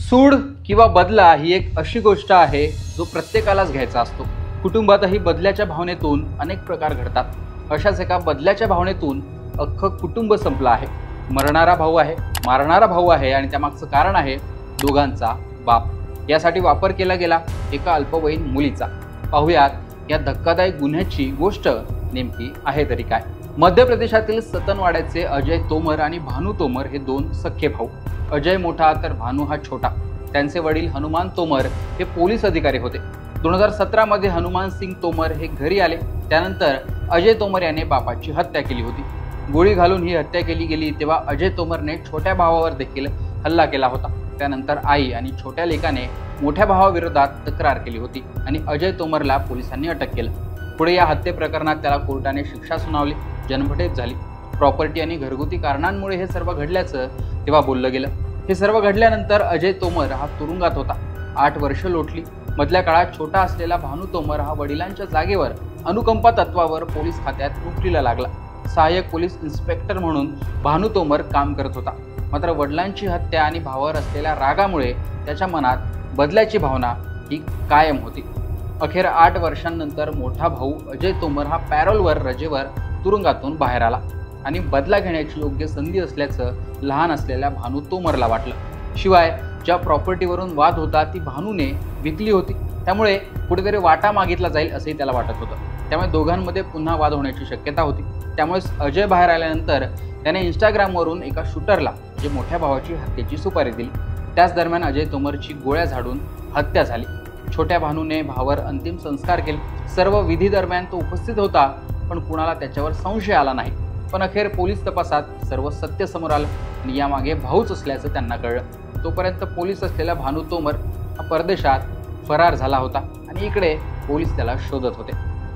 सूड किंवा बदला ही एक अशी गोष्ट आहे जो प्रत्येकालाच घ्यायचा असतो। कुटुंबातही बदल्याच्या भावनेतून अनेक प्रकार घडतात। अशाच एका बदल्याच्या भावनेतून अख्खं कुटुंब संपलं आहे। मरणारा भाऊ आहे, मारणारा भाऊ आहे आणि त्यामागचं कारण आहे दोघांचा बाप। यासाठी वापर केला गेला एका अल्पवयीन मुलीचा। पाहुयात या धक्कादायक गुन्ह्याची गोष्ट नेमकी आहे तरी काय। मध्य प्रदेशातील सतनवाड्याचे अजय तोमर आणि भानू तोमर हे दोन सख्खे भाऊ। अजय मोठा तर भानू हा छोटा। त्यांचे वडील हनुमान तोमर हे पोलीस अधिकारी होते। 2017 मध्ये हनुमान सिंग तोमर हे घरी आले। त्यानंतर अजय तोमर याने बापाची हत्या केली होती। गोळी घालून ही हत्या केली गेली तेव्हा अजय तोमरने छोट्या भावावर देखील हल्ला केला होता। त्यानंतर आई आणि छोट्या लेकाने मोठ्या भावाविरोधात तक्रार केली होती आणि अजय तोमरला पोलिसांनी अटक केलं। पुढे या हत्ये प्रकरणात त्याला कोर्टाने शिक्षा सुनावली, जन्मठेप झाली। प्रॉपर्टी आणि घरगुती कारणांमुळे हे सर्व घडल्याचं तेव्हा बोललं गेलं। हे सर्व घडल्यानंतर अजय तोमर हा तुरुंगात होता। 8 वर्ष लोटली। मधल्या काळात छोटा असलेला भानू तोमर हा वडिलांच्या जागेवर अनुकंपा तत्वावर पोलीस खात्यात नोकरीला लागला। सहाय्यक पोलीस इन्स्पेक्टर म्हणून भानू तोमर काम करत होता। मात्र वडिलांची हत्या आणि भावावर असलेल्या रागामुळे त्याच्या मनात बदल्याची भावना ही कायम होती। अखेर 8 वर्षांनंतर मोठा भाऊ अजय तोमर हा पॅरोलवर रजेवर तुरुंगातून बाहेर आला आणि बदला घेण्याची योग्य संधी असल्याचं लहान असलेल्या भानू तोमरला वाटलं। शिवाय ज्या प्रॉपर्टीवरून वाद होता ती भानूने विकली होती, त्यामुळे कुठेतरी वाटा मागितला जाईल असंही त्याला वाटत होतं। त्यामुळे दोघांमध्ये पुन्हा वाद होण्याची शक्यता होती। त्यामुळे अजय बाहेर आल्यानंतर त्याने इंस्टाग्रामवरून एका शूटरला जे मोठ्या भावाची हत्येची सुपारी दिली। त्याच दरम्यान अजय तोमरची गोळ्या झाडून हत्या झाली। छोट्या भानूने भावावर अंतिम संस्कार केले। सर्व विधी दरम्यान तो उपस्थित होता, पण कुणाला त्याच्यावर संशय आला नाही। पण अखेर पोलीस तपासात सर्व सत्य समोर आलं आणि यामागे भाऊच असल्याचं त्यांना कळलं। तोपर्यंत पोलीस असलेला भानू तोमर हा परदेशात फरार झाला होता आणि इकडे पोलीस त्याला शोधत होते।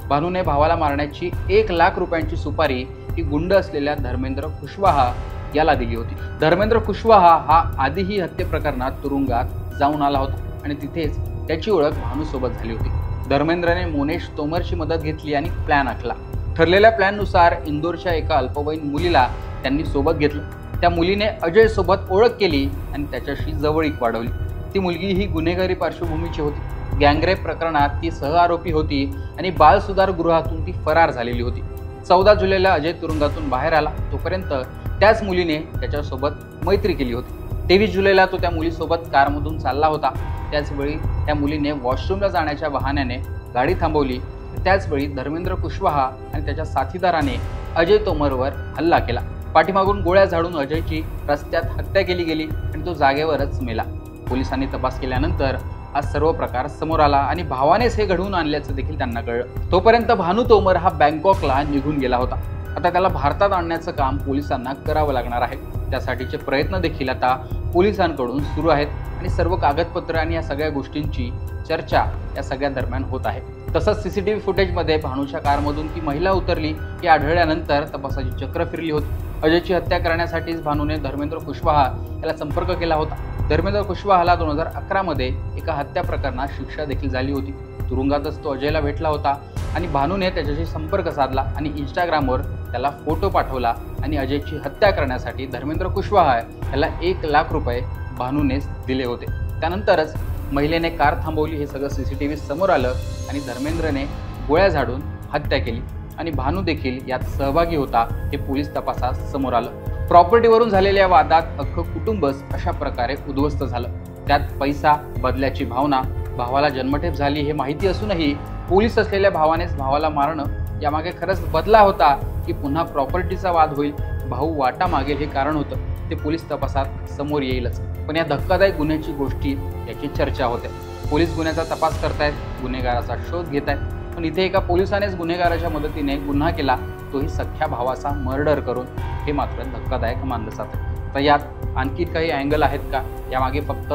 भानूने भावाला मारण्याची 1 लाख रुपयांची सुपारी ही गुंड असलेल्या धर्मेंद्र कुशवाहा याला दिली होती। धर्मेंद्र कुशवाहा हा आधीही हत्ये प्रकरणात तुरुंगात जाऊन आला होता आणि तिथेच त्याची ओळख भानू सोबत झाली होती। धर्मेंद्रने मोनेश तोमरची मदत घेतली आणि प्लॅन आखला। ठरलेल्या प्लॅननुसार इंदोरच्या एका अल्पवयीन मुलीला त्यांनी सोबत घेतलं। त्या मुलीने अजय सोबत ओळख केली आणि त्याच्याशी जवळीक वाढवली। ती मुलगी ही गुन्हेगारी पार्श्वभूमीची होती। गँगरेप प्रकरणात ती सहआरोपी होती आणि बाल सुधार गृहातून ती फरार झालेली होती। 14 जुलैला अजय तुरुंगातून बाहेर आला। तोपर्यंत त्याच मुलीने त्याच्यासोबत मैत्री केली होती। 23 जुलैला तो त्या मुलीसोबत कारमधून चालला होता। त्याचवेळी त्या मुलीने वॉशरूमला जाण्याच्या बहाण्याने गाडी थांबवली। त्याचवेळी धर्मेंद्र कुशवाहा आणि त्याच्या साथीदाराने अजय तोमरवर हल्ला केला। पाठीमागून गोळ्या झाडून अजयची रस्त्यात हत्या केली गेली आणि तो जागेवरच मेला। पोलिसांनी तपास केल्यानंतर हा सर्व प्रकार समोर आला आणि भावानेच हे घडवून आणल्याचं देखील त्यांना कळलं। तोपर्यंत भानू तोमर हा बँकॉकला निघून गेला होता। आता त्याला भारतात आणण्याचं काम पोलिसांना करावं लागणार आहे। त्यासाठीचे प्रयत्न देखील आता पोलिसांकडून सुरू आहेत आणि सर्व कागदपत्र आणि या सगळ्या गोष्टींची चर्चा या सगळ्या दरम्यान होत आहे। तसंच सीसीटीव्ही फुटेजमध्ये भानूच्या कारमधून ती महिला उतरली हे आढळल्यानंतर तपासाची चक्र फिरली होती। अजयची हत्या करण्यासाठीच भानूने धर्मेंद्र कुशवाहा याला संपर्क केला होता। धर्मेंद्र कुशवाहाला 2011 मध्ये एका हत्या प्रकरणात शिक्षा देखील झाली होती। तुरुंगातच तो अजयला भेटला होता आणि भानूने त्याच्याशी संपर्क साधला आणि इंस्टाग्रामवर त्याला फोटो पाठवला आणि अजयची हत्या करण्यासाठी धर्मेंद्र कुशवाहा याला 1 लाख रुपये भानूनेच दिले होते। त्यानंतरच महिलेने कार थांबवली। हे सगळं सीसीटीव्ही समोर आलं आणि धर्मेंद्रने गोळ्या झाडून हत्या केली आणि भानू देखील यात सहभागी होता हे पोलीस तपासात समोर आलं। प्रॉपर्टीवरून झालेल्या वादात अख्खं कुटुंबच अशा प्रकारे उद्ध्वस्त झालं। त्यात पैसा, बदल्याची भावना, भावाला जन्मठेप झाली हे माहिती असूनही पोलीस असलेल्या भावानेच भावाला मारणं यामागे खरंच बदला होता की पुन्हा प्रॉपर्टीचा वाद होईल, भाऊ वाटा मागेल हे कारण होतं ते पोलीस तपासात समोर येईलच। पण या धक्कादायक गुन्ह्याची गोष्टी याची चर्चा होते। पोलीस गुन्ह्याचा तपास करतायत, गुन्हेगाराचा शोध घेत आहेत, पण इथे एका पोलिसानेच गुन्हेगाराच्या मदतीने गुन्हा केला, तोही सख्ख्या भावाचा मर्डर करून। हे मात्र धक्कादायक मानलं जातं। तर यात आणखी काही अँगल आहेत का? यामागे फक्त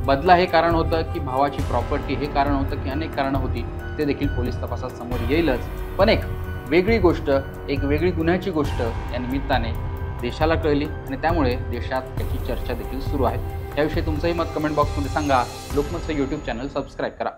बदला हे कारण होतं की भावाची प्रॉपर्टी हे कारण होतं की अनेक कारणं होती, ते देखील पोलीस तपासात समोर येईलच। पण एक वेगळी गोष्ट, एक वेगळी गुन्ह्याची गोष्ट या निमित्ताने देशाला कळली आणि त्यामुळे देशात त्याची चर्चा देखील सुरू आहे। याविषयी तुमचंही मत कमेंट बॉक्समध्ये सांगा। लोकमतचं YouTube चॅनल सबस्क्राईब करा।